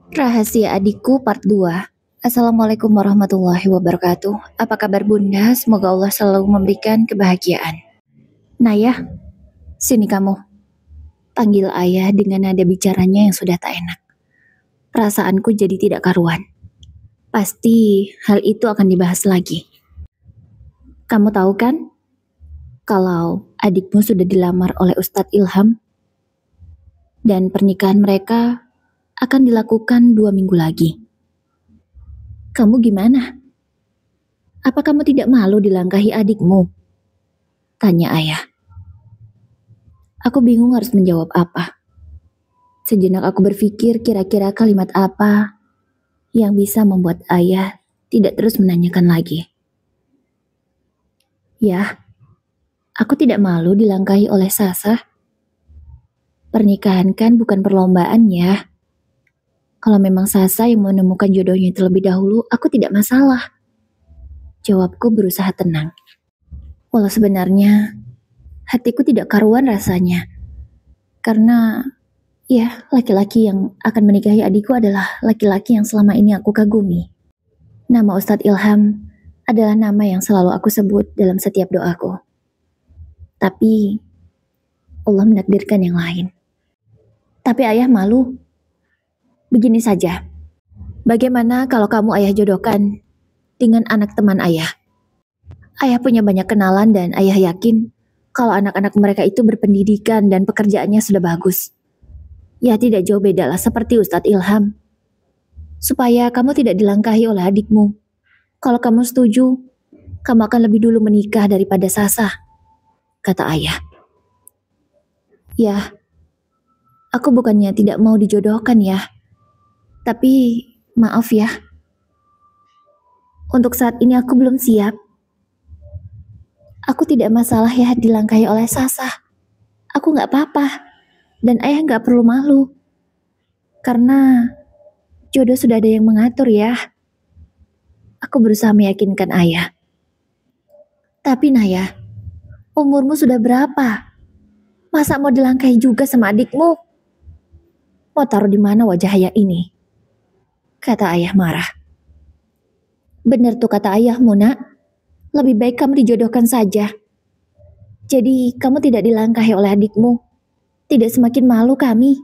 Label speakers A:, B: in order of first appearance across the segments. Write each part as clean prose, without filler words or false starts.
A: Rahasia Adikku Part 2. Assalamualaikum warahmatullahi wabarakatuh. Apa kabar Bunda? Semoga Allah selalu memberikan kebahagiaan. Naya, sini kamu. Panggil ayah dengan nada bicaranya yang sudah tak enak. Perasaanku jadi tidak karuan. Pasti hal itu akan dibahas lagi. Kamu tahu kan? Kalau adikmu sudah dilamar oleh Ustadz Ilham dan pernikahan mereka akan dilakukan 2 minggu lagi. Kamu gimana? Apa kamu tidak malu dilangkahi adikmu? Tanya ayah. Aku bingung harus menjawab apa. Sejenak aku berpikir kira-kira kalimat apa yang bisa membuat ayah tidak terus menanyakan lagi. Ya, aku tidak malu dilangkahi oleh Sasa. Pernikahan kan bukan perlombaan ya. Kalau memang Sasa yang menemukan jodohnya terlebih dahulu, aku tidak masalah. Jawabku berusaha tenang. Walau sebenarnya hatiku tidak karuan rasanya. Karena ya, laki-laki yang akan menikahi adikku adalah laki-laki yang selama ini aku kagumi. Nama Ustadz Ilham adalah nama yang selalu aku sebut dalam setiap doaku. Tapi Allah menakdirkan yang lain. Tapi ayah malu. Begini saja. Bagaimana kalau kamu ayah jodohkan dengan anak teman ayah? Ayah punya banyak kenalan dan ayah yakin kalau anak-anak mereka itu berpendidikan dan pekerjaannya sudah bagus. Ya tidak jauh beda lah seperti Ustadz Ilham. Supaya kamu tidak dilangkahi oleh adikmu. Kalau kamu setuju, kamu akan lebih dulu menikah daripada Sasa, kata ayah. Ya, aku bukannya tidak mau dijodohkan ya. Tapi maaf ya. Untuk saat ini aku belum siap. Aku tidak masalah ya dilangkahi oleh Sasa. Aku gak apa-apa. Dan ayah gak perlu malu. Karena jodoh sudah ada yang mengatur ya. Aku berusaha meyakinkan ayah. Tapi Naya, umurmu sudah berapa? Masa mau dilangkahi juga sama adikmu? Mau taruh di mana wajah ayah ini? Kata ayah marah. Benar tuh kata ayahmu, nak. Lebih baik kamu dijodohkan saja. Jadi kamu tidak dilangkahi oleh adikmu. Tidak semakin malu kami.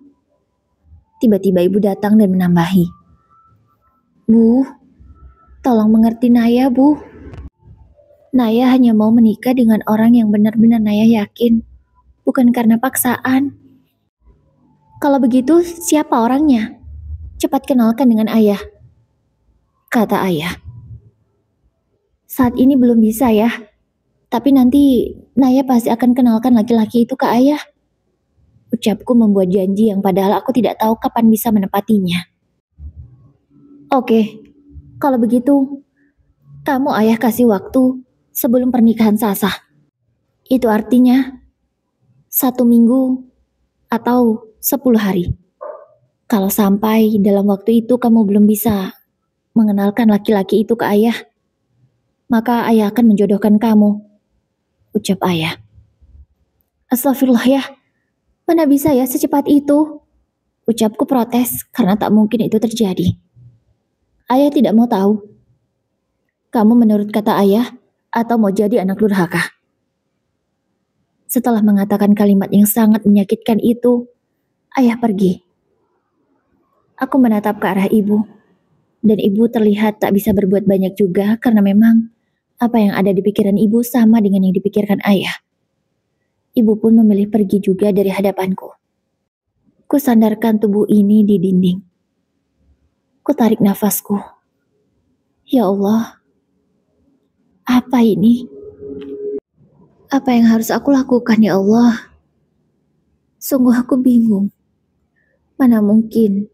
A: Tiba-tiba ibu datang dan menambahi. Bu, tolong mengerti Naya, Bu. Naya hanya mau menikah dengan orang yang benar-benar Naya yakin. Bukan karena paksaan. Kalau begitu, siapa orangnya? Cepat kenalkan dengan ayah. Kata ayah. Saat ini belum bisa ya. Tapi nanti Naya pasti akan kenalkan laki-laki itu ke ayah. Ucapku membuat janji yang padahal aku tidak tahu kapan bisa menepatinya. Oke, kalau begitu, kamu ayah kasih waktu sebelum pernikahan Sasa. Itu artinya 1 minggu atau 10 hari. Kalau sampai dalam waktu itu kamu belum bisa mengenalkan laki-laki itu ke ayah, maka ayah akan menjodohkan kamu, ucap ayah. Astagfirullah ya, mana bisa ya secepat itu? Ucapku protes karena tak mungkin itu terjadi. Ayah tidak mau tahu. Kamu menurut kata ayah atau mau jadi anak durhaka? Setelah mengatakan kalimat yang sangat menyakitkan itu, ayah pergi. Aku menatap ke arah ibu, dan ibu terlihat tak bisa berbuat banyak juga karena memang apa yang ada di pikiran ibu sama dengan yang dipikirkan ayah. Ibu pun memilih pergi juga dari hadapanku. Ku sandarkan tubuh ini di dinding. Ku tarik nafasku. Ya Allah, apa ini? Apa yang harus aku lakukan ya Allah? Sungguh aku bingung. Mana mungkin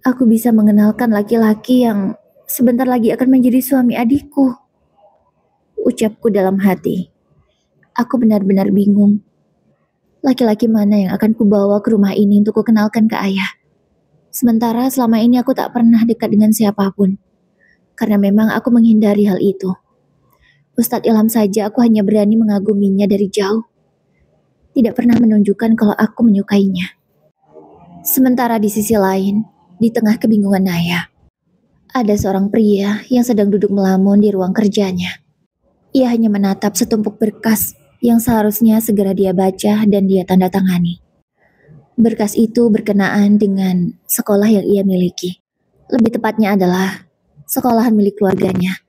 A: aku bisa mengenalkan laki-laki yang sebentar lagi akan menjadi suami adikku. Ucapku dalam hati. Aku benar-benar bingung. Laki-laki mana yang akan kubawa ke rumah ini untuk kukenalkan ke ayah? Sementara selama ini aku tak pernah dekat dengan siapapun. Karena memang aku menghindari hal itu. Ustadz Ilham saja aku hanya berani mengaguminya dari jauh. Tidak pernah menunjukkan kalau aku menyukainya. Sementara di sisi lain, Di tengah kebingungan Naya, ada seorang pria yang sedang duduk melamun di ruang kerjanya. Ia hanya menatap setumpuk berkas yang seharusnya segera dia baca dan dia tanda tangani. Berkas itu berkenaan dengan sekolah yang ia miliki. Lebih tepatnya adalah sekolahan milik keluarganya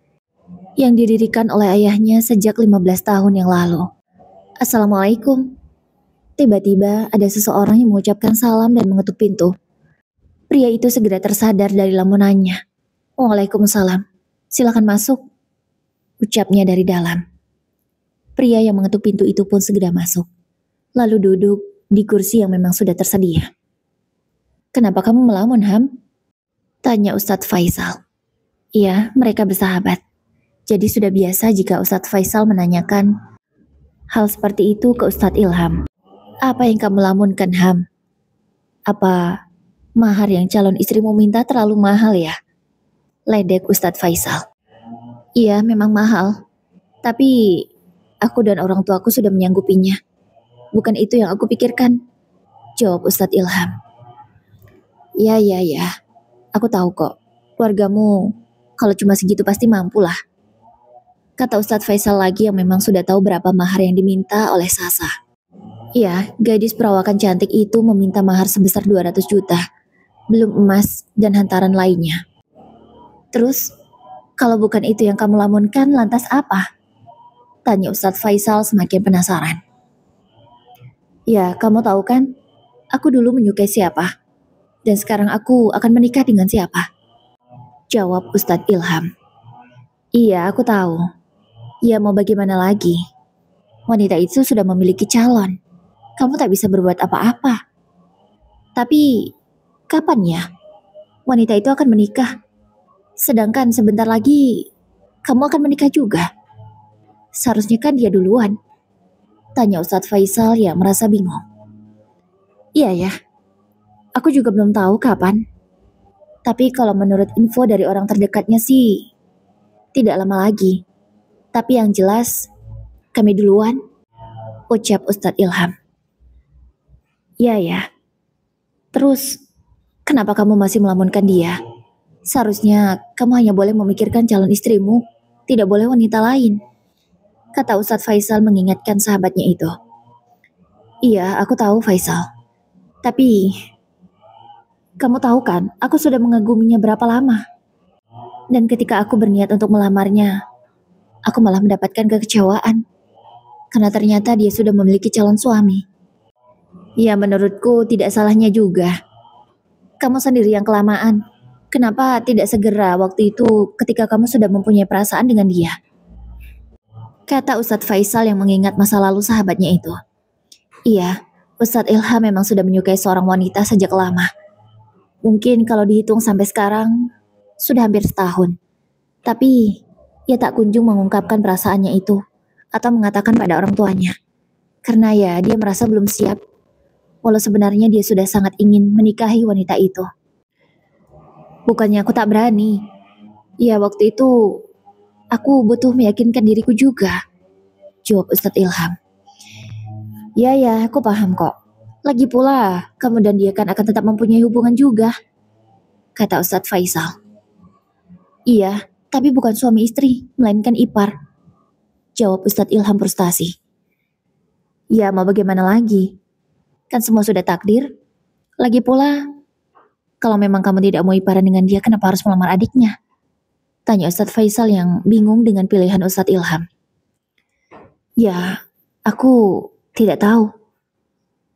A: yang didirikan oleh ayahnya sejak 15 tahun yang lalu. Assalamualaikum. Tiba-tiba ada seseorang yang mengucapkan salam dan mengetuk pintu. Pria itu segera tersadar dari lamunannya. Waalaikumsalam. Silakan masuk, ucapnya dari dalam. Pria yang mengetuk pintu itu pun segera masuk, lalu duduk di kursi yang memang sudah tersedia. Kenapa kamu melamun, Ham? Tanya Ustadz Faisal. Iya, mereka bersahabat. Jadi sudah biasa jika Ustadz Faisal menanyakan hal seperti itu ke Ustadz Ilham. Apa yang kamu lamunkan, Ham? Apa mahar yang calon istrimu minta terlalu mahal ya? Ledek Ustadz Faisal. Iya, memang mahal. Tapi aku dan orang tuaku sudah menyanggupinya. Bukan itu yang aku pikirkan, jawab Ustadz Ilham. Ya, aku tahu kok. Keluargamu kalau cuma segitu pasti mampu lah. Kata Ustadz Faisal lagi yang memang sudah tahu berapa mahar yang diminta oleh Sasa. Iya, gadis perawakan cantik itu meminta mahar sebesar 200 juta. Belum emas dan hantaran lainnya. Terus, kalau bukan itu yang kamu lamunkan, lantas apa? Tanya Ustadz Faisal semakin penasaran. Ya, kamu tahu kan, aku dulu menyukai siapa, dan sekarang aku akan menikah dengan siapa? Jawab Ustadz Ilham. Iya, aku tahu. Ya, mau bagaimana lagi? Wanita itu sudah memiliki calon. Kamu tak bisa berbuat apa-apa. Tapi, kapan ya wanita itu akan menikah? Sedangkan sebentar lagi, kamu akan menikah juga. Seharusnya kan dia duluan. Tanya Ustadz Faisal yang merasa bingung. Iya ya, aku juga belum tahu kapan. Tapi kalau menurut info dari orang terdekatnya sih, tidak lama lagi. Tapi yang jelas, kami duluan, ucap Ustadz Ilham. Iya ya. Terus, kenapa kamu masih melamunkan dia? Seharusnya kamu hanya boleh memikirkan calon istrimu, tidak boleh wanita lain. Kata Ustadz Faisal mengingatkan sahabatnya itu. Iya, aku tahu Faisal. Tapi, kamu tahu kan, aku sudah mengaguminya berapa lama. Dan ketika aku berniat untuk melamarnya, aku malah mendapatkan kekecewaan. Karena ternyata dia sudah memiliki calon suami. Ya, menurutku tidak salahnya juga. Kamu sendiri yang kelamaan. Kenapa tidak segera waktu itu ketika kamu sudah mempunyai perasaan dengan dia? Kata Ustadz Faisal yang mengingat masa lalu sahabatnya itu. Iya, Ustadz Ilham memang sudah menyukai seorang wanita sejak lama. Mungkin kalau dihitung sampai sekarang, sudah hampir setahun. Tapi, ia tak kunjung mengungkapkan perasaannya itu, atau mengatakan pada orang tuanya. Karena ya, dia merasa belum siap. Walau sebenarnya dia sudah sangat ingin menikahi wanita itu. Bukannya aku tak berani. Ya, waktu itu, aku butuh meyakinkan diriku juga, jawab Ustadz Ilham. Ya, aku paham kok. Lagi pula, kamu dan dia kan akan tetap mempunyai hubungan juga, kata Ustadz Faisal. Iya, tapi bukan suami istri, melainkan ipar, jawab Ustadz Ilham frustasi. Ya, mau bagaimana lagi? Kan semua sudah takdir. Lagi pula, kalau memang kamu tidak mau iparan dengan dia, kenapa harus melamar adiknya? Tanya Ustadz Faisal yang bingung dengan pilihan Ustadz Ilham. Ya, aku tidak tahu,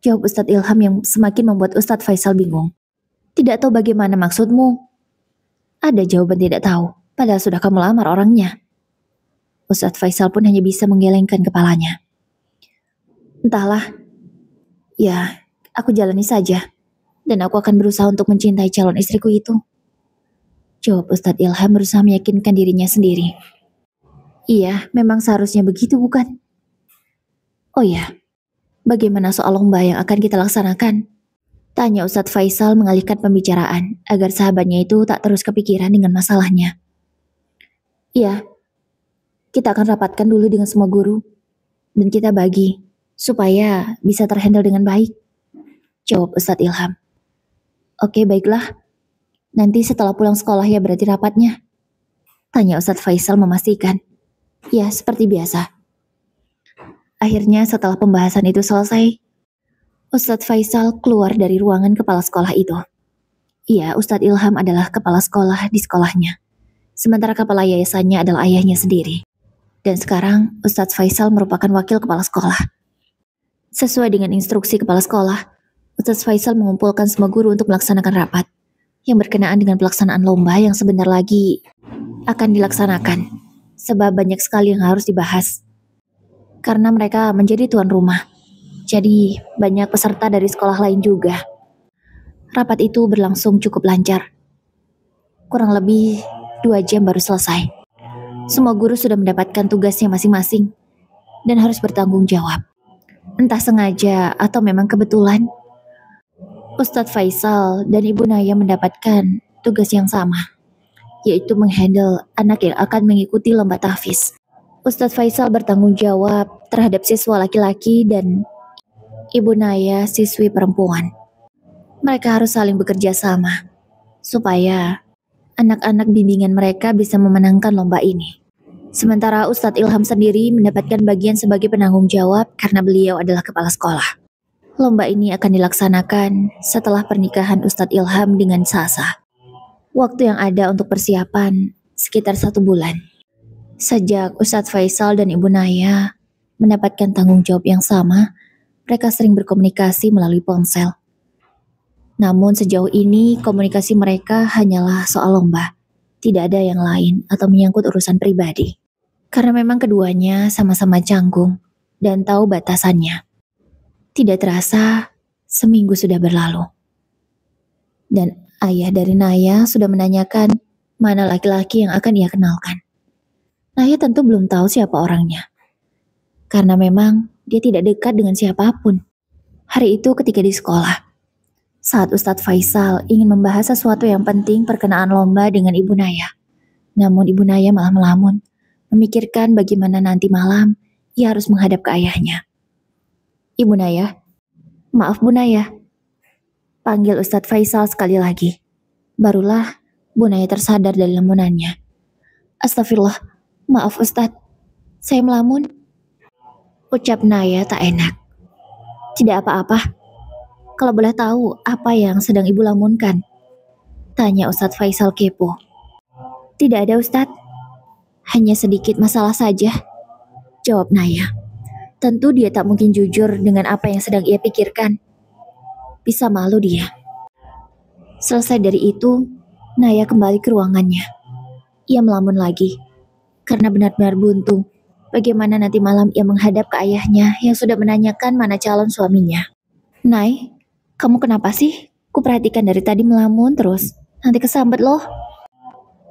A: jawab Ustadz Ilham yang semakin membuat Ustadz Faisal bingung. Tidak tahu bagaimana maksudmu? Ada jawaban tidak tahu, padahal sudah kamu lamar orangnya. Ustadz Faisal pun hanya bisa menggelengkan kepalanya. Entahlah. Ya, aku jalani saja. Dan aku akan berusaha untuk mencintai calon istriku itu, jawab Ustadz Ilham berusaha meyakinkan dirinya sendiri. Iya, memang seharusnya begitu bukan? Oh ya, bagaimana soal lomba yang akan kita laksanakan? Tanya Ustadz Faisal mengalihkan pembicaraan agar sahabatnya itu tak terus kepikiran dengan masalahnya. Iya, kita akan rapatkan dulu dengan semua guru dan kita bagi supaya bisa terhandle dengan baik, jawab Ustadz Ilham. Oke, baiklah. Nanti setelah pulang sekolah ya berarti rapatnya? Tanya Ustadz Faisal memastikan. Ya, seperti biasa. Akhirnya setelah pembahasan itu selesai, Ustadz Faisal keluar dari ruangan kepala sekolah itu. Iya, Ustadz Ilham adalah kepala sekolah di sekolahnya. Sementara kepala yayasannya adalah ayahnya sendiri. Dan sekarang Ustadz Faisal merupakan wakil kepala sekolah. Sesuai dengan instruksi kepala sekolah, Ustadz Faisal mengumpulkan semua guru untuk melaksanakan rapat yang berkenaan dengan pelaksanaan lomba yang sebentar lagi akan dilaksanakan. Sebab banyak sekali yang harus dibahas. Karena mereka menjadi tuan rumah. Jadi banyak peserta dari sekolah lain juga. Rapat itu berlangsung cukup lancar. Kurang lebih 2 jam baru selesai. Semua guru sudah mendapatkan tugasnya masing-masing dan harus bertanggung jawab. Entah sengaja atau memang kebetulan, Ustadz Faisal dan Ibu Naya mendapatkan tugas yang sama, yaitu menghandle anak yang akan mengikuti lomba tahfiz. Ustadz Faisal bertanggung jawab terhadap siswa laki-laki dan Ibu Naya siswi perempuan. Mereka harus saling bekerja sama supaya anak-anak bimbingan mereka bisa memenangkan lomba ini. Sementara Ustadz Ilham sendiri mendapatkan bagian sebagai penanggung jawab karena beliau adalah kepala sekolah. Lomba ini akan dilaksanakan setelah pernikahan Ustadz Ilham dengan Sasa. Waktu yang ada untuk persiapan sekitar 1 bulan. Sejak Ustadz Faisal dan Ibu Naya mendapatkan tanggung jawab yang sama, mereka sering berkomunikasi melalui ponsel. Namun sejauh ini komunikasi mereka hanyalah soal lomba. Tidak ada yang lain atau menyangkut urusan pribadi. Karena memang keduanya sama-sama canggung dan tahu batasannya. Tidak terasa, seminggu sudah berlalu. Dan ayah dari Naya sudah menanyakan mana laki-laki yang akan ia kenalkan. Naya tentu belum tahu siapa orangnya. Karena memang dia tidak dekat dengan siapapun. Hari itu ketika di sekolah, saat Ustadz Faisal ingin membahas sesuatu yang penting perkenaan lomba dengan Ibu Naya. Namun Ibu Naya malah melamun, memikirkan bagaimana nanti malam ia harus menghadap ke ayahnya. Ibu Naya, maaf Bu Naya. Panggil Ustadz Faisal sekali lagi. Barulah Bu Naya tersadar dari lamunannya. Astagfirullah, maaf Ustadz, saya melamun. Ucap Naya tak enak. Tidak apa-apa. Kalau boleh tahu apa yang sedang Ibu lamunkan? Tanya Ustadz Faisal kepo. Tidak ada Ustadz. Hanya sedikit masalah saja. Jawab Naya. Tentu dia tak mungkin jujur dengan apa yang sedang ia pikirkan. Bisa malu dia. Selesai dari itu, Naya kembali ke ruangannya. Ia melamun lagi. Karena benar-benar buntu. Bagaimana nanti malam ia menghadap ke ayahnya yang sudah menanyakan mana calon suaminya. Nay, kamu kenapa sih? Kuperhatikan dari tadi melamun terus. Nanti kesambet loh.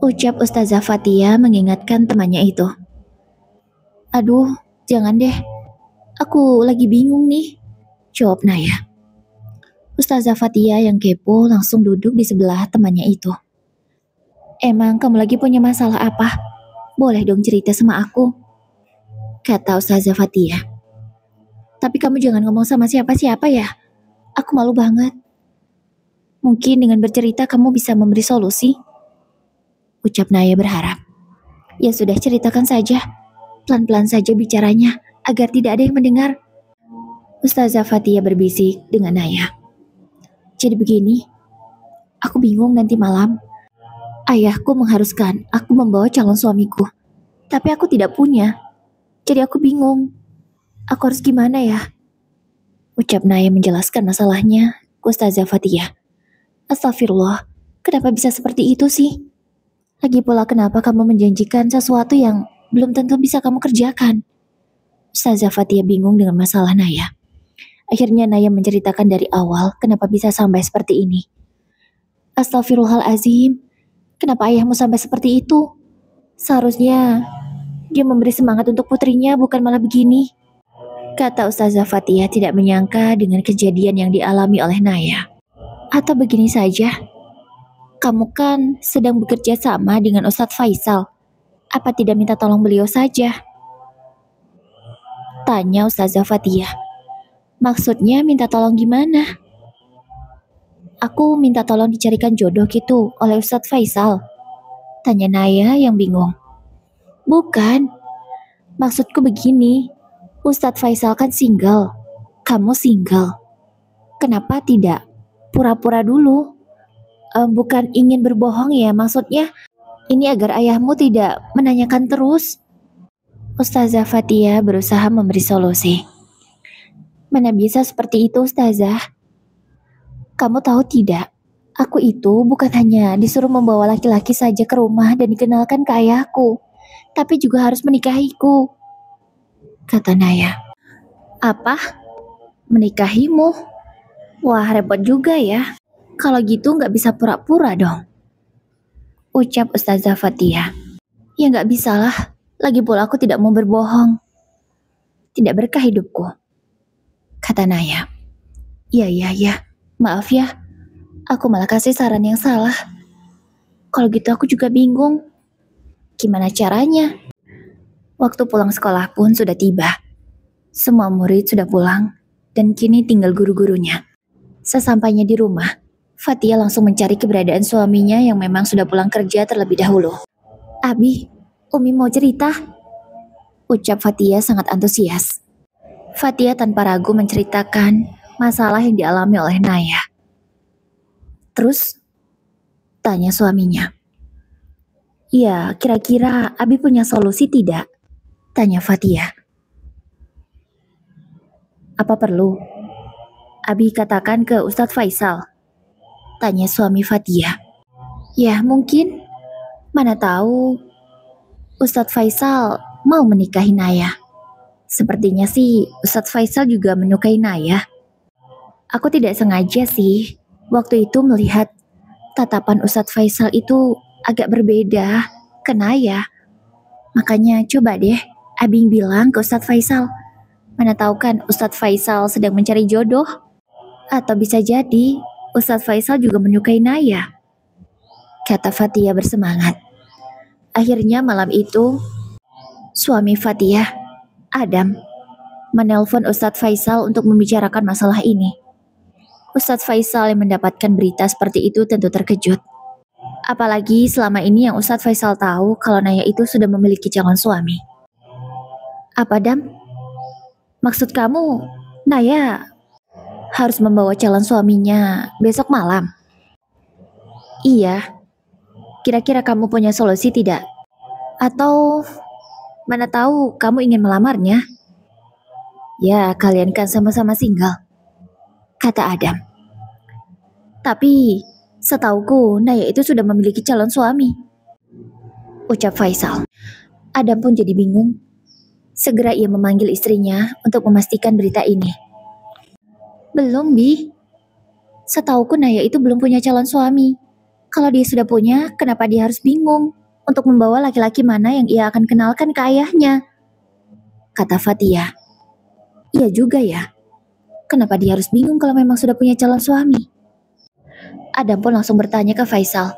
A: Ucap Ustazah Fatia mengingatkan temannya itu. Aduh, jangan deh. Aku lagi bingung nih. Jawab Naya. Ustazah Fatia yang kepo langsung duduk di sebelah temannya itu. Emang kamu lagi punya masalah apa? Boleh dong cerita sama aku. Kata Ustazah Fatia. Tapi kamu jangan ngomong sama siapa-siapa ya. Aku malu banget. Mungkin dengan bercerita kamu bisa memberi solusi. Ucap Naya berharap. Ya sudah, ceritakan saja. Pelan-pelan saja bicaranya agar tidak ada yang mendengar. Ustazah Fatia berbisik dengan Naya. Jadi begini, aku bingung nanti malam. Ayahku mengharuskan aku membawa calon suamiku. Tapi aku tidak punya. Jadi aku bingung. Aku harus gimana ya? Ucap Naya menjelaskan masalahnya ke Ustazah Fatia. Astagfirullah, kenapa bisa seperti itu sih? Lagi pula kenapa kamu menjanjikan sesuatu yang belum tentu bisa kamu kerjakan? Ustazah Fatia bingung dengan masalah Naya. Akhirnya Naya menceritakan dari awal kenapa bisa sampai seperti ini. Astagfirullahalazim, kenapa ayahmu sampai seperti itu? Seharusnya dia memberi semangat untuk putrinya, bukan malah begini. Kata Ustazah Fatia tidak menyangka dengan kejadian yang dialami oleh Naya. Atau begini saja, kamu kan sedang bekerja sama dengan Ustadz Faisal. Apa tidak minta tolong beliau saja? Tanya Ustazah Fatia. Maksudnya minta tolong gimana? Aku minta tolong dicarikan jodoh gitu oleh Ustadz Faisal. Tanya Naya yang bingung. Bukan, maksudku begini. Ustadz Faisal kan single. Kamu single. Kenapa tidak pura-pura dulu? Bukan ingin berbohong ya, maksudnya ini agar ayahmu tidak menanyakan terus. Ustazah Fatia berusaha memberi solusi. Mana bisa seperti itu, Ustazah? Kamu tahu tidak, aku itu bukan hanya disuruh membawa laki-laki saja ke rumah dan dikenalkan ke ayahku, tapi juga harus menikahiku, kata Naya. Apa? Menikahimu? Wah, repot juga ya. Kalau gitu nggak bisa pura-pura dong, ucap Ustazah Fatia. Ya nggak bisalah, lagi pula aku tidak mau berbohong. Tidak berkah hidupku, kata Naya. Ya, maaf ya, aku malah kasih saran yang salah. Kalau gitu aku juga bingung. Gimana caranya? Waktu pulang sekolah pun sudah tiba. Semua murid sudah pulang, dan kini tinggal guru-gurunya. Sesampainya di rumah, Fatia langsung mencari keberadaan suaminya yang memang sudah pulang kerja terlebih dahulu. Abi, Umi mau cerita, ucap Fatia sangat antusias. Fatia tanpa ragu menceritakan masalah yang dialami oleh Naya. Terus, tanya suaminya. Ya, kira-kira Abi punya solusi tidak? Tanya Fatia. Apa perlu Abi katakan ke Ustadz Faisal? Tanya suami Fatia. Ya, mungkin. Mana tahu Ustadz Faisal mau menikahi Naya. Sepertinya sih Ustadz Faisal juga menyukai Naya. Aku tidak sengaja sih waktu itu melihat tatapan Ustadz Faisal itu agak berbeda ke Naya. Makanya coba deh Abing bilang ke Ustadz Faisal. Mana tahu kan Ustadz Faisal sedang mencari jodoh. Atau bisa jadi Ustadz Faisal juga menyukai Naya, kata Fatia bersemangat. Akhirnya malam itu, suami Fatia, Adam, menelpon Ustadz Faisal untuk membicarakan masalah ini. Ustadz Faisal yang mendapatkan berita seperti itu tentu terkejut. Apalagi selama ini yang Ustadz Faisal tahu kalau Naya itu sudah memiliki calon suami. Apa, Dam? Maksud kamu, Naya harus membawa calon suaminya besok malam? Iya. Kira-kira kamu punya solusi tidak? Atau mana tahu kamu ingin melamarnya? Ya, kalian kan sama-sama single, kata Adam. Tapi setauku Naya itu sudah memiliki calon suami, ucap Faisal. Adam pun jadi bingung. Segera ia memanggil istrinya untuk memastikan berita ini. Belum, Bi. Setauku Naya itu belum punya calon suami. Kalau dia sudah punya, kenapa dia harus bingung untuk membawa laki-laki mana yang ia akan kenalkan ke ayahnya? Kata Fatia. Iya juga ya. Kenapa dia harus bingung kalau memang sudah punya calon suami? Adam pun langsung bertanya ke Faisal.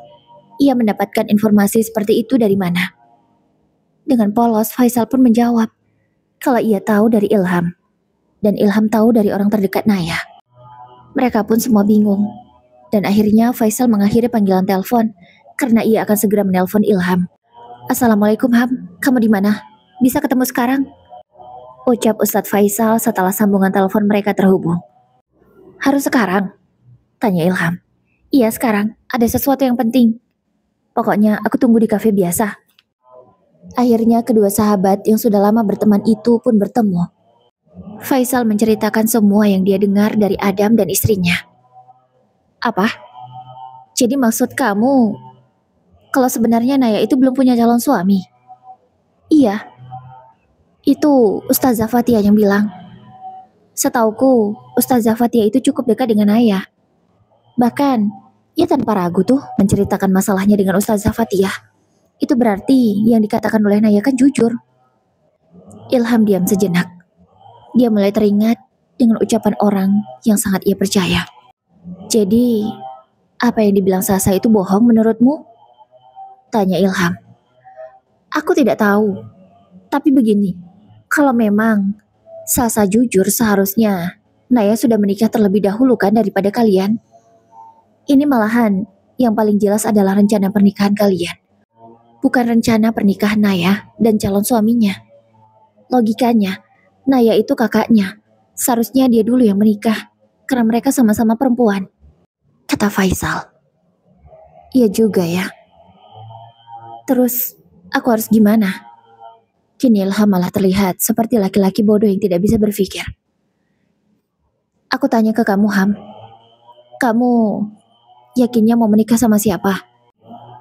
A: Ia mendapatkan informasi seperti itu dari mana? Dengan polos, Faisal pun menjawab kalau ia tahu dari Ilham. Dan Ilham tahu dari orang terdekat Naya. Mereka pun semua bingung. Dan akhirnya Faisal mengakhiri panggilan telepon karena ia akan segera menelpon Ilham. Assalamualaikum Ham, kamu di mana? Bisa ketemu sekarang? Ucap Ustadz Faisal setelah sambungan telepon mereka terhubung. Harus sekarang? Tanya Ilham. Iya sekarang, ada sesuatu yang penting. Pokoknya aku tunggu di kafe biasa. Akhirnya kedua sahabat yang sudah lama berteman itu pun bertemu. Faisal menceritakan semua yang dia dengar dari Adam dan istrinya. Apa? Jadi maksud kamu kalau sebenarnya Naya itu belum punya calon suami? Iya. Itu Ustazah Fatia yang bilang. Setauku, Ustazah Fatia itu cukup dekat dengan Naya. Bahkan, ia tanpa ragu tuh menceritakan masalahnya dengan Ustazah Fatia. Itu berarti yang dikatakan oleh Naya kan jujur. Ilham diam sejenak. Dia mulai teringat dengan ucapan orang yang sangat ia percaya. Jadi, apa yang dibilang Sasa itu bohong menurutmu? Tanya Ilham. Aku tidak tahu. Tapi begini, kalau memang Sasa jujur seharusnya Naya sudah menikah terlebih dahulu kan daripada kalian? Ini malahan yang paling jelas adalah rencana pernikahan kalian. Bukan rencana pernikahan Naya dan calon suaminya. Logikanya, Naya itu kakaknya. Seharusnya dia dulu yang menikah, karena mereka sama-sama perempuan. Kata Faisal. Iya juga ya. Terus, aku harus gimana? Kini Ilham malah terlihat seperti laki-laki bodoh yang tidak bisa berpikir. Aku tanya ke kamu, Ham. Kamu yakinnya mau menikah sama siapa?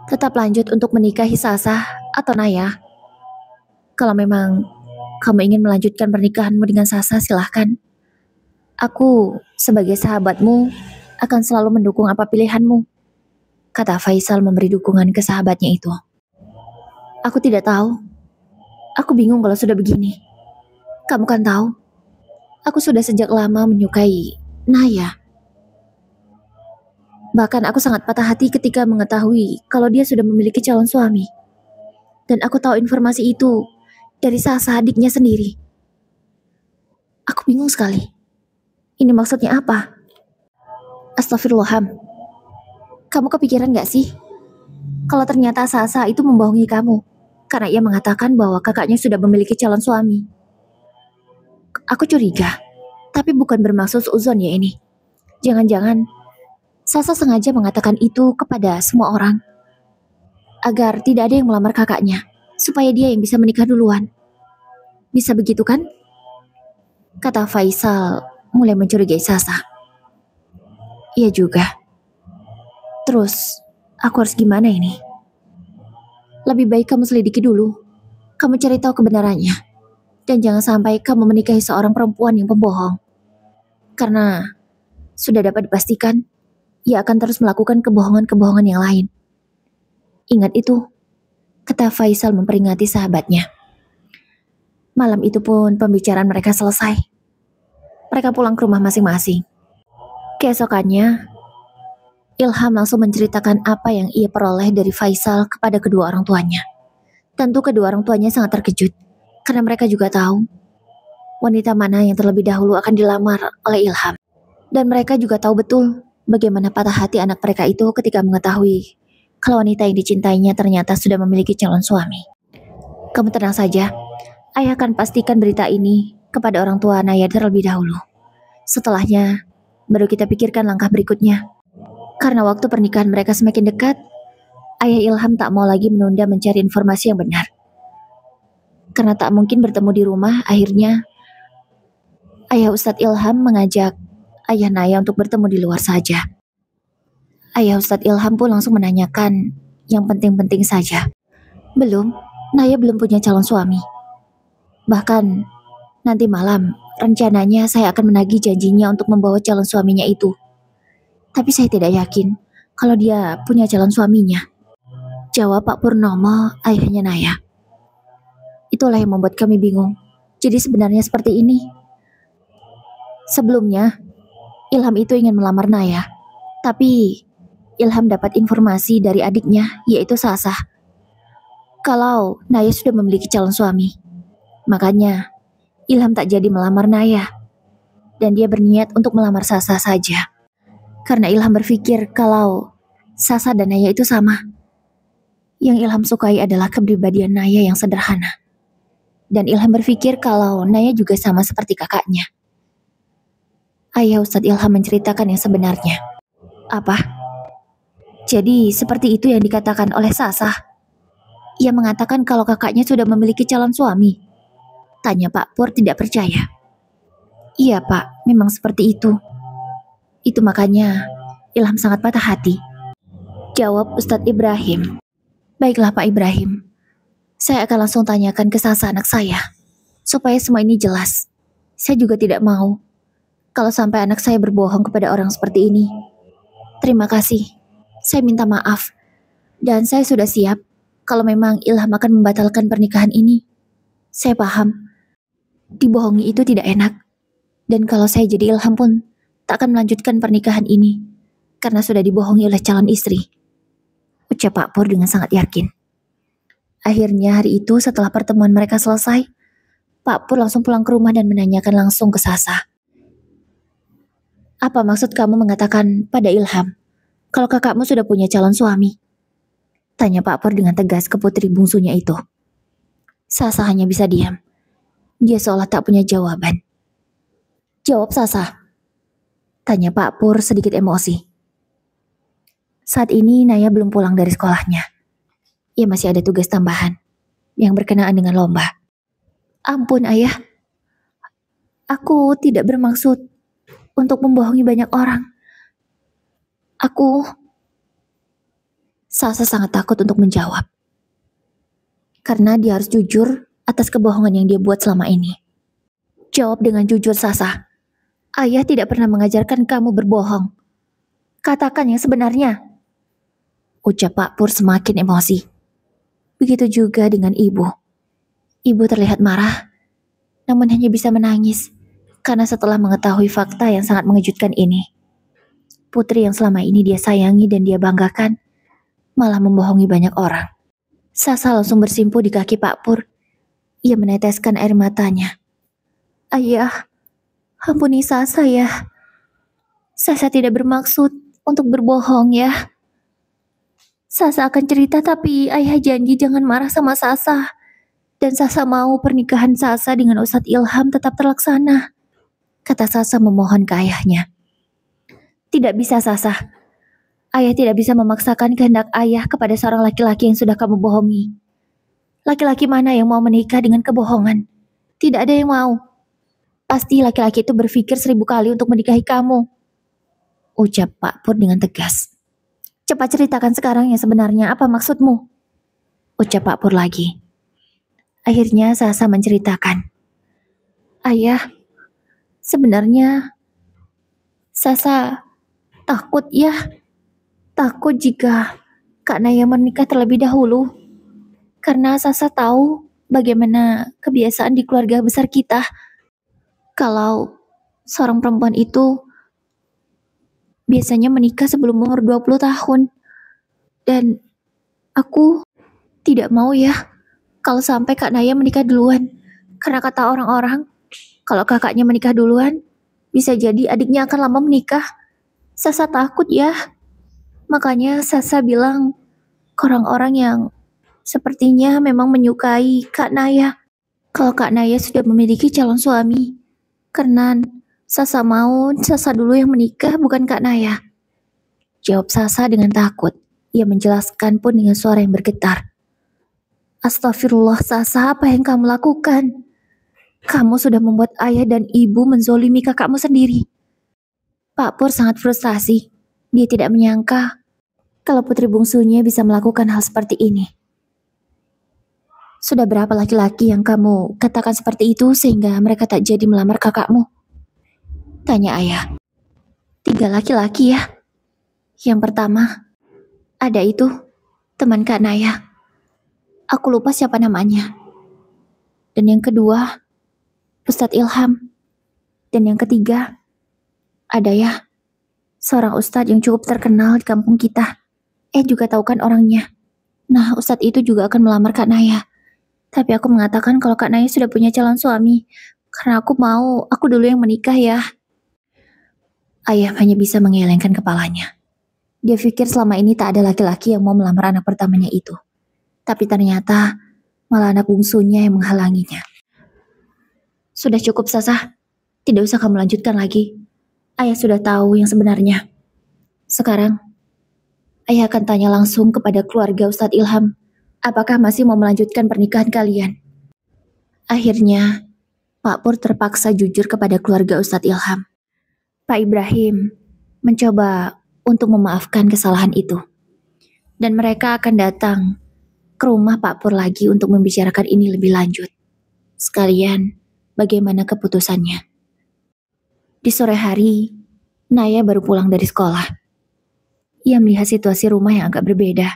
A: Tetap lanjut untuk menikahi Sasa atau Naya? Kalau memang kamu ingin melanjutkan pernikahanmu dengan Sasa, silahkan. Aku, sebagai sahabatmu, akan selalu mendukung apa pilihanmu. Kata Faisal memberi dukungan ke sahabatnya itu. Aku tidak tahu. Aku bingung kalau sudah begini. Kamu kan tahu, aku sudah sejak lama menyukai Naya. Bahkan aku sangat patah hati ketika mengetahui kalau dia sudah memiliki calon suami. Dan aku tahu informasi itu dari Sasa, adiknya sendiri. Aku bingung sekali. Ini maksudnya apa? Astagfirullahaladzim. Kamu kepikiran gak sih? Kalau ternyata Sasa itu membohongi kamu karena ia mengatakan bahwa kakaknya sudah memiliki calon suami. Aku curiga, tapi bukan bermaksud uzon ya ini. Jangan-jangan Sasa sengaja mengatakan itu kepada semua orang agar tidak ada yang melamar kakaknya, supaya dia yang bisa menikah duluan. Bisa begitu kan? Kata Faisal mulai mencurigai Sasa. Iya juga. Terus, aku harus gimana ini? Lebih baik kamu selidiki dulu. Kamu cari tahu kebenarannya. Dan jangan sampai kamu menikahi seorang perempuan yang pembohong. Karena sudah dapat dipastikan, ia akan terus melakukan kebohongan-kebohongan yang lain. Ingat itu, kata Faisal memperingati sahabatnya. Malam itu pun pembicaraan mereka selesai. Mereka pulang ke rumah masing-masing. Keesokannya, Ilham langsung menceritakan apa yang ia peroleh dari Faisal kepada kedua orang tuanya. Tentu kedua orang tuanya sangat terkejut, karena mereka juga tahu wanita mana yang terlebih dahulu akan dilamar oleh Ilham. Dan mereka juga tahu betul bagaimana patah hati anak mereka itu ketika mengetahui kalau wanita yang dicintainya ternyata sudah memiliki calon suami. Kamu tenang saja, ayah akan pastikan berita ini kepada orang tua Naya terlebih dahulu. Setelahnya, baru kita pikirkan langkah berikutnya. Karena waktu pernikahan mereka semakin dekat, ayah Ilham tak mau lagi menunda mencari informasi yang benar. Karena tak mungkin bertemu di rumah, akhirnya ayah Ustadz Ilham mengajak ayah Naya untuk bertemu di luar saja. Ayah Ustadz Ilham pun langsung menanyakan yang penting-penting saja. Naya belum punya calon suami. Bahkan nanti malam, rencananya saya akan menagih janjinya untuk membawa calon suaminya itu. Tapi saya tidak yakin kalau dia punya calon suaminya. Jawab Pak Purnomo, ayahnya Naya. Itulah yang membuat kami bingung. Jadi sebenarnya seperti ini. Sebelumnya, Ilham itu ingin melamar Naya. Tapi Ilham dapat informasi dari adiknya, yaitu Sasa, kalau Naya sudah memiliki calon suami. Makanya Ilham tak jadi melamar Naya. Dan dia berniat untuk melamar Sasa saja. Karena Ilham berpikir kalau Sasa dan Naya itu sama. Yang Ilham sukai adalah kepribadian Naya yang sederhana. Dan Ilham berpikir kalau Naya juga sama seperti kakaknya. Ayah Ustadz Ilham menceritakan yang sebenarnya. Apa? Jadi seperti itu yang dikatakan oleh Sasa. Ia mengatakan kalau kakaknya sudah memiliki calon suami. Tanya Pak Pur tidak percaya. Iya Pak, memang seperti itu. Itu makanya Ilham sangat patah hati. Jawab Ustadz Ibrahim. Baiklah Pak Ibrahim. Saya akan langsung tanyakan ke Sasa anak saya. Supaya semua ini jelas. Saya juga tidak mau kalau sampai anak saya berbohong kepada orang seperti ini. Terima kasih. Saya minta maaf. Dan saya sudah siap kalau memang Ilham akan membatalkan pernikahan ini. Saya paham. Dibohongi itu tidak enak. Dan kalau saya jadi Ilham pun tak akan melanjutkan pernikahan ini karena sudah dibohongi oleh calon istri. Ucap Pak Pur dengan sangat yakin. Akhirnya hari itu setelah pertemuan mereka selesai, Pak Pur langsung pulang ke rumah dan menanyakan langsung ke Sasa. Apa maksud kamu mengatakan pada Ilham Kalau kakakmu sudah punya calon suami? Tanya Pak Pur dengan tegas ke putri bungsunya itu. Sasa hanya bisa diam. Dia seolah tak punya jawaban. Jawab Sasa. Tanya Pak Pur sedikit emosi. Saat ini Naya belum pulang dari sekolahnya. Ia masih ada tugas tambahan yang berkenaan dengan lomba. Ampun ayah. Aku tidak bermaksud untuk membohongi banyak orang. Sasa sangat takut untuk menjawab. Karena dia harus jujur atas kebohongan yang dia buat selama ini. Jawab dengan jujur Sasa. Ayah tidak pernah mengajarkan kamu berbohong. Katakan yang sebenarnya. Ucap Pak Pur semakin emosi. Begitu juga dengan ibu. Ibu terlihat marah, namun hanya bisa menangis. Karena setelah mengetahui fakta yang sangat mengejutkan ini, putri yang selama ini dia sayangi dan dia banggakan, malah membohongi banyak orang. Sasa langsung bersimpuh di kaki Pak Pur. Ia meneteskan air matanya. Ayah, ampuni Sasa ya. Sasa tidak bermaksud untuk berbohong ya. Sasa akan cerita tapi ayah janji jangan marah sama Sasa. Dan Sasa mau pernikahan Sasa dengan Ustadz Ilham tetap terlaksana. Kata Sasa memohon ke ayahnya. Tidak bisa Sasa. Ayah tidak bisa memaksakan kehendak ayah kepada seorang laki-laki yang sudah kamu bohongi. Laki-laki mana yang mau menikah dengan kebohongan? Tidak ada yang mau. Pasti laki-laki itu berpikir 1000 kali untuk menikahi kamu. Ucap Pak Pur dengan tegas. Cepat ceritakan sekarang yang sebenarnya apa maksudmu? Ucap Pak Pur lagi. Akhirnya Sasa menceritakan. Ayah, sebenarnya Sasa takut ya. Takut jika Kak Naya menikah terlebih dahulu. Karena Sasa tahu bagaimana kebiasaan di keluarga besar kita. Kalau seorang perempuan itu biasanya menikah sebelum umur 20 tahun. Dan aku tidak mau ya kalau sampai Kak Naya menikah duluan. Karena kata orang-orang, kalau kakaknya menikah duluan, bisa jadi adiknya akan lama menikah. Sasa takut ya. Makanya Sasa bilang ke orang-orang yang sepertinya memang menyukai Kak Naya. Kalau Kak Naya sudah memiliki calon suami. Karena Sasa mau Sasa dulu yang menikah, bukan Kak Naya. Jawab Sasa dengan takut. Ia menjelaskan pun dengan suara yang bergetar. Astagfirullah Sasa, apa yang kamu lakukan? Kamu sudah membuat ayah dan ibu menzolimi kakakmu sendiri. Pak Pur sangat frustasi. Dia tidak menyangka kalau putri bungsunya bisa melakukan hal seperti ini. Sudah berapa laki-laki yang kamu katakan seperti itu sehingga mereka tak jadi melamar kakakmu? Tanya ayah. 3 laki-laki ya. Yang pertama, ada itu, teman Kak Naya. Aku lupa siapa namanya. Dan yang kedua, Ustadz Ilham. Dan yang ketiga, ada ya, seorang ustadz yang cukup terkenal di kampung kita. Juga tahu kan orangnya. Nah, ustadz itu juga akan melamar Kak Naya. Tapi aku mengatakan kalau Kak Naya sudah punya calon suami. Karena aku dulu yang menikah ya. Ayah hanya bisa mengelengkan kepalanya. Dia pikir selama ini tak ada laki-laki yang mau melamar anak pertamanya itu. Tapi ternyata malah anak bungsunya yang menghalanginya. Sudah cukup Sasa. Tidak usah kamu lanjutkan lagi. Ayah sudah tahu yang sebenarnya. Sekarang, ayah akan tanya langsung kepada keluarga Ustadz Ilham. Apakah masih mau melanjutkan pernikahan kalian? Akhirnya, Pak Pur terpaksa jujur kepada keluarga Ustadz Ilham. Pak Ibrahim mencoba untuk memaafkan kesalahan itu. Dan mereka akan datang ke rumah Pak Pur lagi untuk membicarakan ini lebih lanjut. Sekalian, bagaimana keputusannya. Di sore hari, Naya baru pulang dari sekolah. Ia melihat situasi rumah yang agak berbeda.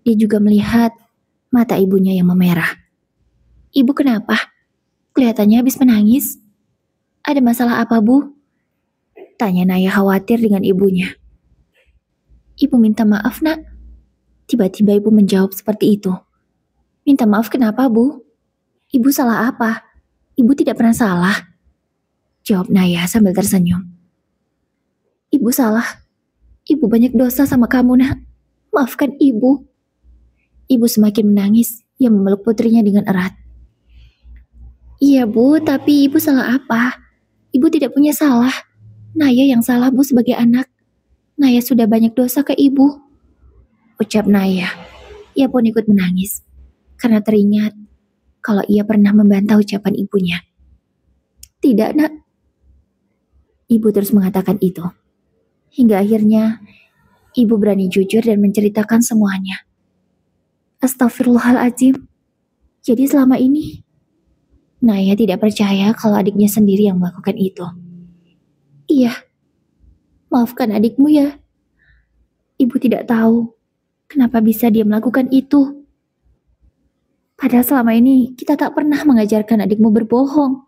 A: Dia juga melihat mata ibunya yang memerah. Ibu kenapa? Kelihatannya habis menangis. Ada masalah apa, Bu? Tanya Naya khawatir dengan ibunya. Ibu minta maaf, Nak. Tiba-tiba ibu menjawab seperti itu. Minta maaf kenapa, Bu? Ibu salah apa? Ibu tidak pernah salah. Jawab Naya sambil tersenyum. Ibu salah. Ibu banyak dosa sama kamu, nak. Maafkan ibu. Ibu semakin menangis. Ia memeluk putrinya dengan erat. Iya, Bu, tapi ibu salah apa? Ibu tidak punya salah. Naya yang salah, Bu, sebagai anak. Naya sudah banyak dosa ke ibu. Ucap Naya. Ia pun ikut menangis. Karena teringat kalau ia pernah membantah ucapan ibunya. Tidak, nak. Ibu terus mengatakan itu. Hingga akhirnya, ibu berani jujur dan menceritakan semuanya. Astagfirullahaladzim. Jadi selama ini, Naya tidak percaya kalau adiknya sendiri yang melakukan itu. Iya, maafkan adikmu ya. Ibu tidak tahu kenapa bisa dia melakukan itu. Padahal selama ini kita tak pernah mengajarkan adikmu berbohong.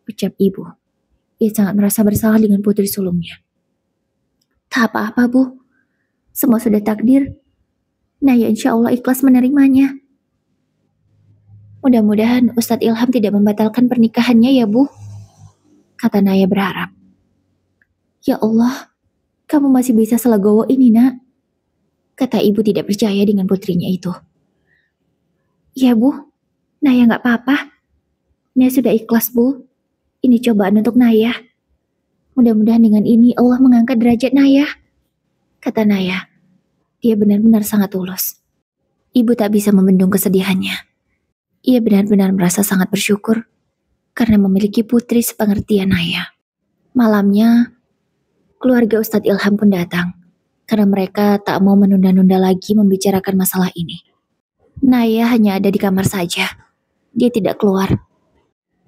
A: Ucap ibu. Ia sangat merasa bersalah dengan putri sulungnya. Tak apa-apa, Bu. Semua sudah takdir. Naya insya Allah ikhlas menerimanya. Mudah-mudahan Ustadz Ilham tidak membatalkan pernikahannya ya, Bu. Kata Naya berharap. Ya Allah, kamu masih bisa selegowo ini, nak. Kata ibu tidak percaya dengan putrinya itu. Ya, Bu. Naya gak apa-apa. Naya sudah ikhlas, Bu. Ini cobaan untuk Naya. Mudah-mudahan dengan ini Allah mengangkat derajat Naya. Kata Naya. Dia benar-benar sangat tulus. Ibu tak bisa membendung kesedihannya. Ia benar-benar merasa sangat bersyukur karena memiliki putri sepengertian Naya. Malamnya, keluarga Ustadz Ilham pun datang karena mereka tak mau menunda-nunda lagi membicarakan masalah ini. Naya hanya ada di kamar saja. Dia tidak keluar.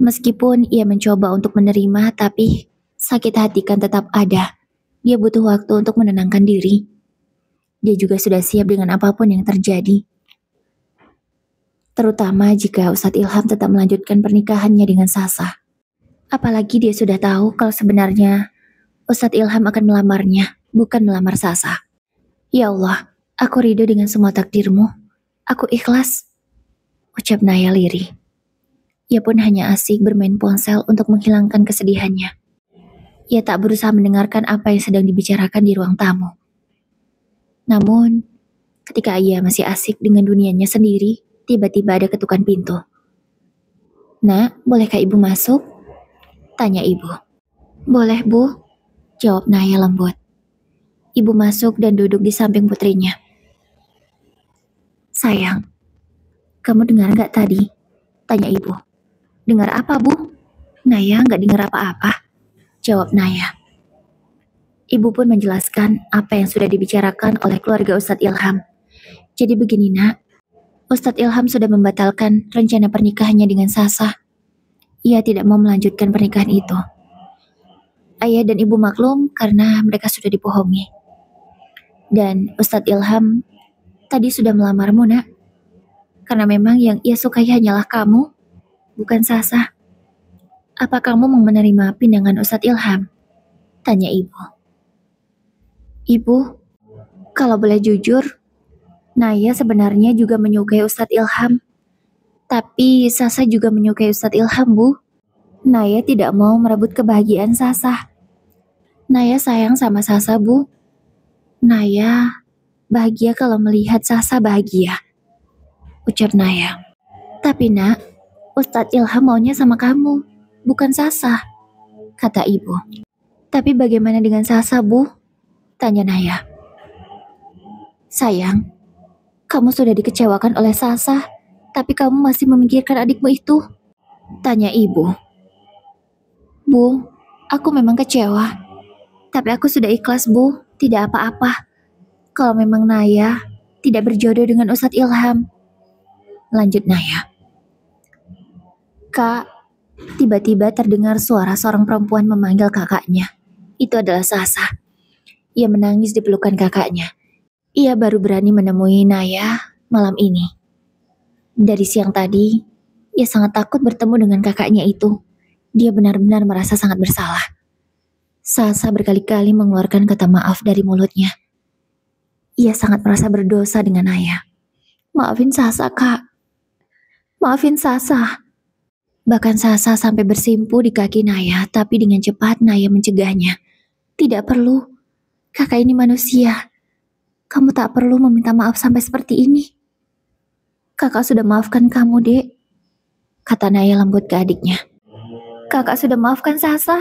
A: Meskipun ia mencoba untuk menerima, tapi sakit hati kan tetap ada. Dia butuh waktu untuk menenangkan diri. Dia juga sudah siap dengan apapun yang terjadi. Terutama jika Ustadz Ilham tetap melanjutkan pernikahannya dengan Sasa. Apalagi dia sudah tahu kalau sebenarnya Ustadz Ilham akan melamarnya, bukan melamar Sasa. Ya Allah, aku ridho dengan semua takdirmu. Aku ikhlas, ucap Naya lirih. Ia pun hanya asik bermain ponsel untuk menghilangkan kesedihannya. Ia tak berusaha mendengarkan apa yang sedang dibicarakan di ruang tamu. Namun, ketika ia masih asik dengan dunianya sendiri, tiba-tiba ada ketukan pintu. Nak, bolehkah ibu masuk? Tanya ibu. Boleh, Bu, jawab Naya lembut. Ibu masuk dan duduk di samping putrinya. Sayang, kamu dengar gak tadi? Tanya ibu. Dengar apa, Bu? Naya gak dengar apa-apa, jawab Naya. Ibu pun menjelaskan apa yang sudah dibicarakan oleh keluarga Ustadz Ilham. Jadi begini, nak. Ustadz Ilham sudah membatalkan rencana pernikahannya dengan Sasa. Ia tidak mau melanjutkan pernikahan itu. Ayah dan ibu maklum karena mereka sudah dibohongi. Dan Ustadz Ilham tadi sudah melamarmu, nak. Karena memang yang ia sukai hanyalah kamu, bukan Sasa. Apa kamu mau menerima pindangan Ustadz Ilham? Tanya ibu. Ibu, kalau boleh jujur, Naya sebenarnya juga menyukai Ustadz Ilham. Tapi Sasa juga menyukai Ustadz Ilham, Bu. Naya tidak mau merebut kebahagiaan Sasa. Naya sayang sama Sasa, Bu. Naya bahagia kalau melihat Sasa bahagia, ucap Naya. Tapi nak, Ustadz Ilham maunya sama kamu, bukan Sasa, kata ibu. Tapi bagaimana dengan Sasa, Bu? Tanya Naya. Sayang, kamu sudah dikecewakan oleh Sasa, tapi kamu masih memikirkan adikmu itu? Tanya ibu. Bu, aku memang kecewa. Tapi aku sudah ikhlas, Bu. Tidak apa-apa. Kalau memang Naya tidak berjodoh dengan Ustadz Ilham. Lanjut Naya. Kak, tiba-tiba terdengar suara seorang perempuan memanggil kakaknya. Itu adalah Sasa. Ia menangis di pelukan kakaknya. Ia baru berani menemui Naya malam ini. Dari siang tadi, ia sangat takut bertemu dengan kakaknya itu. Dia benar-benar merasa sangat bersalah. Sasa berkali-kali mengeluarkan kata maaf dari mulutnya. Ia sangat merasa berdosa dengan Naya. Maafin Sasa, Kak. Maafin Sasa. Bahkan Sasa sampai bersimpu di kaki Naya, tapi dengan cepat Naya mencegahnya. Tidak perlu. Kakak ini manusia. Kamu tak perlu meminta maaf sampai seperti ini. Kakak sudah maafkan kamu, Dek, kata Naya lembut ke adiknya. Kakak sudah maafkan Sasa?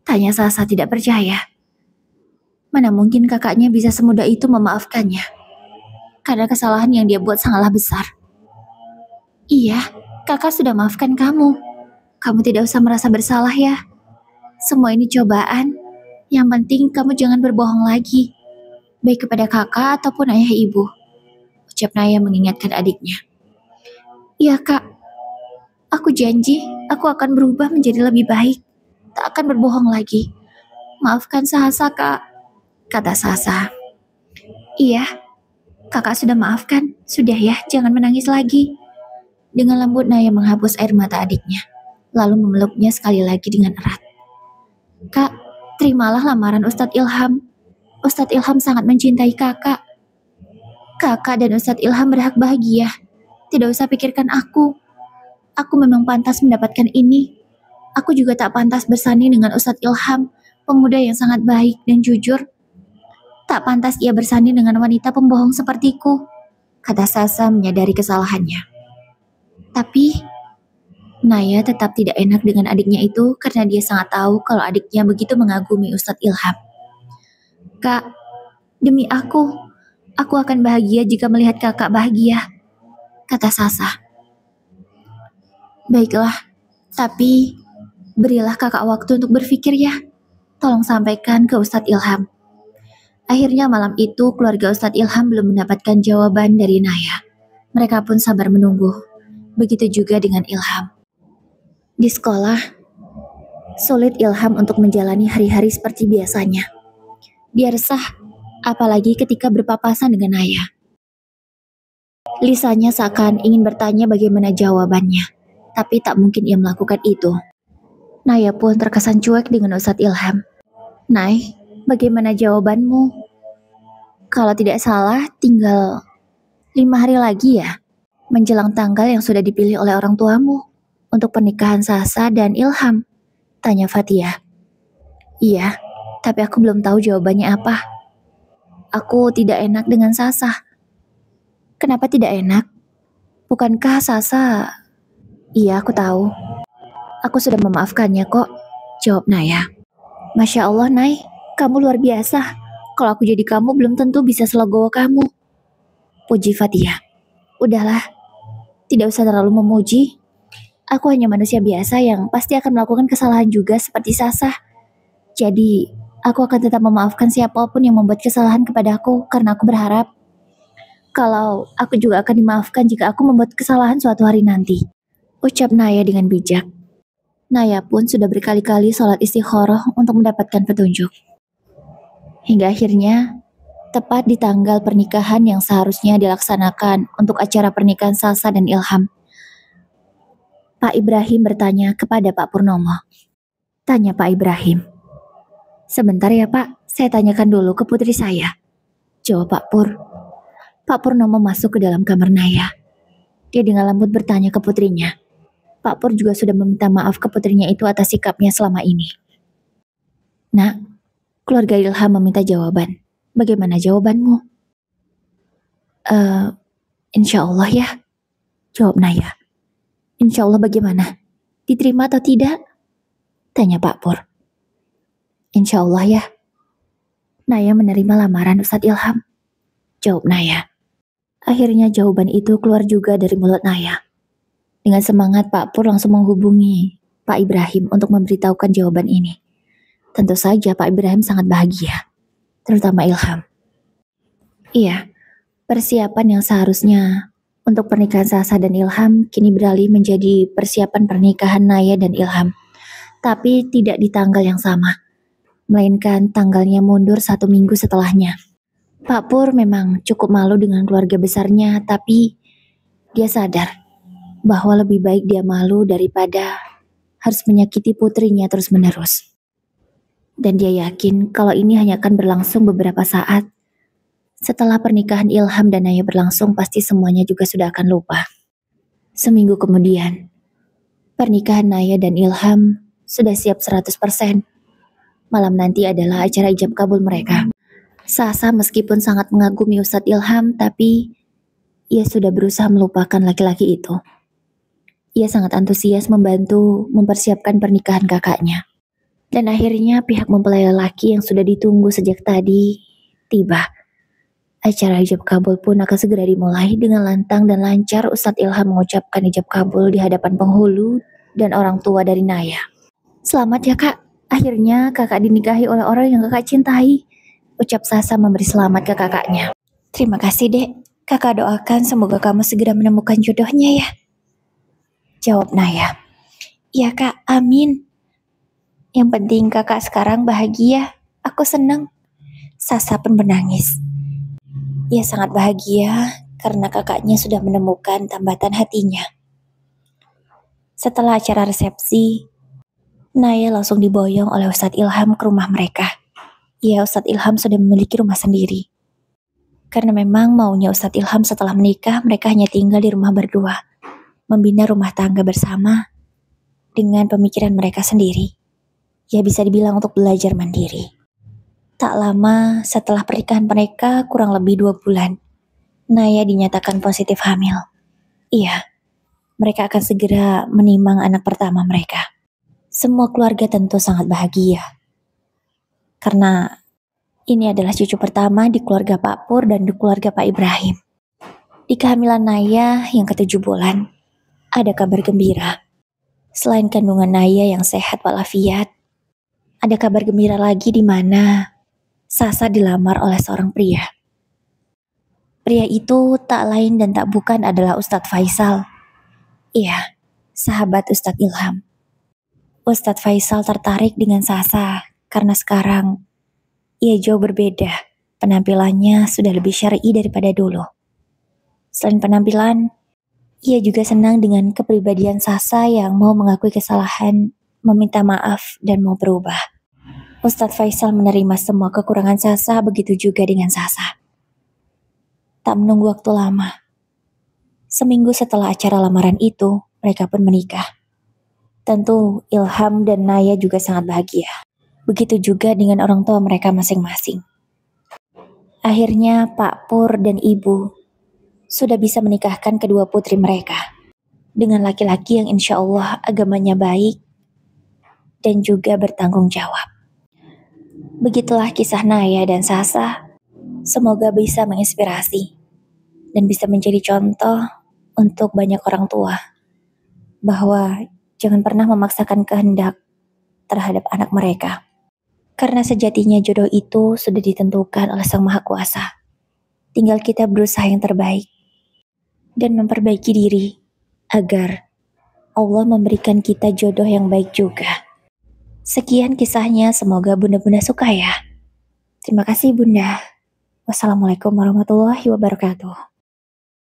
A: Tanya Sasa tidak percaya. Mana mungkin kakaknya bisa semudah itu memaafkannya? Karena kesalahan yang dia buat sangatlah besar. Iya, kakak sudah maafkan kamu. Kamu tidak usah merasa bersalah ya. Semua ini cobaan. Yang penting kamu jangan berbohong lagi. Baik kepada kakak ataupun ayah ibu. Ucap Naya mengingatkan adiknya. Iya kak, aku janji aku akan berubah menjadi lebih baik. Tak akan berbohong lagi. Maafkan Sasa kak, kata Sasa. Iya, kakak sudah maafkan. Sudah ya, jangan menangis lagi. Dengan lembut Naya menghapus air mata adiknya. Lalu memeluknya sekali lagi dengan erat. Kak, terimalah lamaran Ustadz Ilham. Ustadz Ilham sangat mencintai kakak. Kakak dan Ustadz Ilham berhak bahagia. Tidak usah pikirkan aku. Aku memang pantas mendapatkan ini. Aku juga tak pantas bersanding dengan Ustadz Ilham, pemuda yang sangat baik dan jujur. Tak pantas ia bersanding dengan wanita pembohong sepertiku, kata Sasa menyadari kesalahannya. Tapi Naya tetap tidak enak dengan adiknya itu karena dia sangat tahu kalau adiknya begitu mengagumi Ustadz Ilham. Kak, demi aku akan bahagia jika melihat kakak bahagia, kata Sasa. Baiklah, tapi berilah kakak waktu untuk berpikir ya. Tolong sampaikan ke Ustadz Ilham. Akhirnya malam itu keluarga Ustadz Ilham belum mendapatkan jawaban dari Naya. Mereka pun sabar menunggu. Begitu juga dengan Ilham. Di sekolah, sulit Ilham untuk menjalani hari-hari seperti biasanya. Dia resah, apalagi ketika berpapasan dengan Naya. Lisanya seakan ingin bertanya bagaimana jawabannya, tapi tak mungkin ia melakukan itu. Naya pun terkesan cuek dengan Ustadz Ilham. Nay, bagaimana jawabanmu? Kalau tidak salah, tinggal 5 hari lagi ya, menjelang tanggal yang sudah dipilih oleh orang tuamu untuk pernikahan Sasa dan Ilham, tanya Fatia. Iya, tapi aku belum tahu jawabannya apa. Aku tidak enak dengan Sasa. Kenapa tidak enak? Bukankah Sasa... Iya, aku tahu. Aku sudah memaafkannya kok, jawab Naya. Masya Allah, Nay, kamu luar biasa. Kalau aku jadi kamu belum tentu bisa selegowo kamu, puji Fatia. Udahlah, tidak usah terlalu memuji. Aku hanya manusia biasa yang pasti akan melakukan kesalahan juga seperti Sasa. Jadi, aku akan tetap memaafkan siapapun yang membuat kesalahan kepadaku karena aku berharap kalau aku juga akan dimaafkan jika aku membuat kesalahan suatu hari nanti, ucap Naya dengan bijak. Naya pun sudah berkali-kali sholat istikharah untuk mendapatkan petunjuk. Hingga akhirnya, tepat di tanggal pernikahan yang seharusnya dilaksanakan untuk acara pernikahan Sasa dan Ilham, Pak Ibrahim bertanya kepada Pak Purnomo. Tanya Pak Ibrahim. Sebentar ya Pak, saya tanyakan dulu ke putri saya, jawab Pak Pur. Pak Purnomo masuk ke dalam kamar Naya. Dia dengan lembut bertanya ke putrinya. Pak Pur juga sudah meminta maaf ke putrinya itu atas sikapnya selama ini. Nak, keluarga Ilham meminta jawaban. Bagaimana jawabanmu? Insya Allah ya, jawab Naya. Insya Allah bagaimana? Diterima atau tidak? Tanya Pak Pur. Insya Allah ya. Naya menerima lamaran Ustadz Ilham, jawab Naya. Akhirnya jawaban itu keluar juga dari mulut Naya. Dengan semangat Pak Pur langsung menghubungi Pak Ibrahim untuk memberitahukan jawaban ini. Tentu saja Pak Ibrahim sangat bahagia, terutama Ilham. Iya, persiapan yang seharusnya untuk pernikahan Sasa dan Ilham kini beralih menjadi persiapan pernikahan Naya dan Ilham. Tapi tidak di tanggal yang sama, melainkan tanggalnya mundur 1 minggu setelahnya. Pak Pur memang cukup malu dengan keluarga besarnya, tapi dia sadar bahwa lebih baik dia malu daripada harus menyakiti putrinya terus-menerus. Dan dia yakin kalau ini hanya akan berlangsung beberapa saat. Setelah pernikahan Ilham dan Naya berlangsung, pasti semuanya juga sudah akan lupa. Seminggu kemudian, pernikahan Naya dan Ilham sudah siap 100%. Malam nanti adalah acara ijab kabul mereka. Sasa meskipun sangat mengagumi Ustadz Ilham, tapi ia sudah berusaha melupakan laki-laki itu. Ia sangat antusias membantu mempersiapkan pernikahan kakaknya. Dan akhirnya pihak mempelai lelaki yang sudah ditunggu sejak tadi tiba. Acara ijab kabul pun akan segera dimulai dengan lantang dan lancar. Ustadz Ilham mengucapkan ijab kabul di hadapan penghulu dan orang tua dari Naya. Selamat ya kak, akhirnya kakak dinikahi oleh orang yang kakak cintai. Ucap Sasa memberi selamat ke kakaknya. Terima kasih dek, kakak doakan semoga kamu segera menemukan jodohnya ya. Jawab Naya. Iya kak, amin. Yang penting kakak sekarang bahagia, aku senang. Sasa pun menangis. Ia sangat bahagia karena kakaknya sudah menemukan tambatan hatinya. Setelah acara resepsi, Naya langsung diboyong oleh Ustadz Ilham ke rumah mereka. Ya, Ustadz Ilham sudah memiliki rumah sendiri. Karena memang maunya Ustadz Ilham setelah menikah, mereka hanya tinggal di rumah berdua, membina rumah tangga bersama dengan pemikiran mereka sendiri. Ya bisa dibilang untuk belajar mandiri. Tak lama setelah pernikahan mereka, kurang lebih 2 bulan, Naya dinyatakan positif hamil. Iya, mereka akan segera menimang anak pertama mereka. Semua keluarga tentu sangat bahagia. Karena ini adalah cucu pertama di keluarga Pak Pur dan di keluarga Pak Ibrahim. Di kehamilan Naya yang ke-7 bulan, ada kabar gembira. Selain kandungan Naya yang sehat walafiat, ada kabar gembira lagi di mana Sasa dilamar oleh seorang pria. Pria itu tak lain dan tak bukan adalah Ustadz Faisal. Iya, sahabat Ustadz Ilham. Ustadz Faisal tertarik dengan Sasa karena sekarang ia jauh berbeda. Penampilannya sudah lebih syar'i daripada dulu. Selain penampilan, ia juga senang dengan kepribadian Sasa yang mau mengakui kesalahan, meminta maaf, dan mau berubah. Ustadz Faisal menerima semua kekurangan Sasa, begitu juga dengan Sasa. Tak menunggu waktu lama. Seminggu setelah acara lamaran itu, mereka pun menikah. Tentu Ilham dan Naya juga sangat bahagia. Begitu juga dengan orang tua mereka masing-masing. Akhirnya Pak Pur dan Ibu sudah bisa menikahkan kedua putri mereka dengan laki-laki yang insya Allah agamanya baik dan juga bertanggung jawab. Begitulah kisah Naya dan Sasa. Semoga bisa menginspirasi dan bisa menjadi contoh untuk banyak orang tua bahwa jangan pernah memaksakan kehendak terhadap anak mereka. Karena sejatinya jodoh itu sudah ditentukan oleh Sang Maha Kuasa. Tinggal kita berusaha yang terbaik dan memperbaiki diri agar Allah memberikan kita jodoh yang baik juga. Sekian kisahnya, semoga Bunda-Bunda suka ya. Terima kasih Bunda. Wassalamualaikum warahmatullahi wabarakatuh.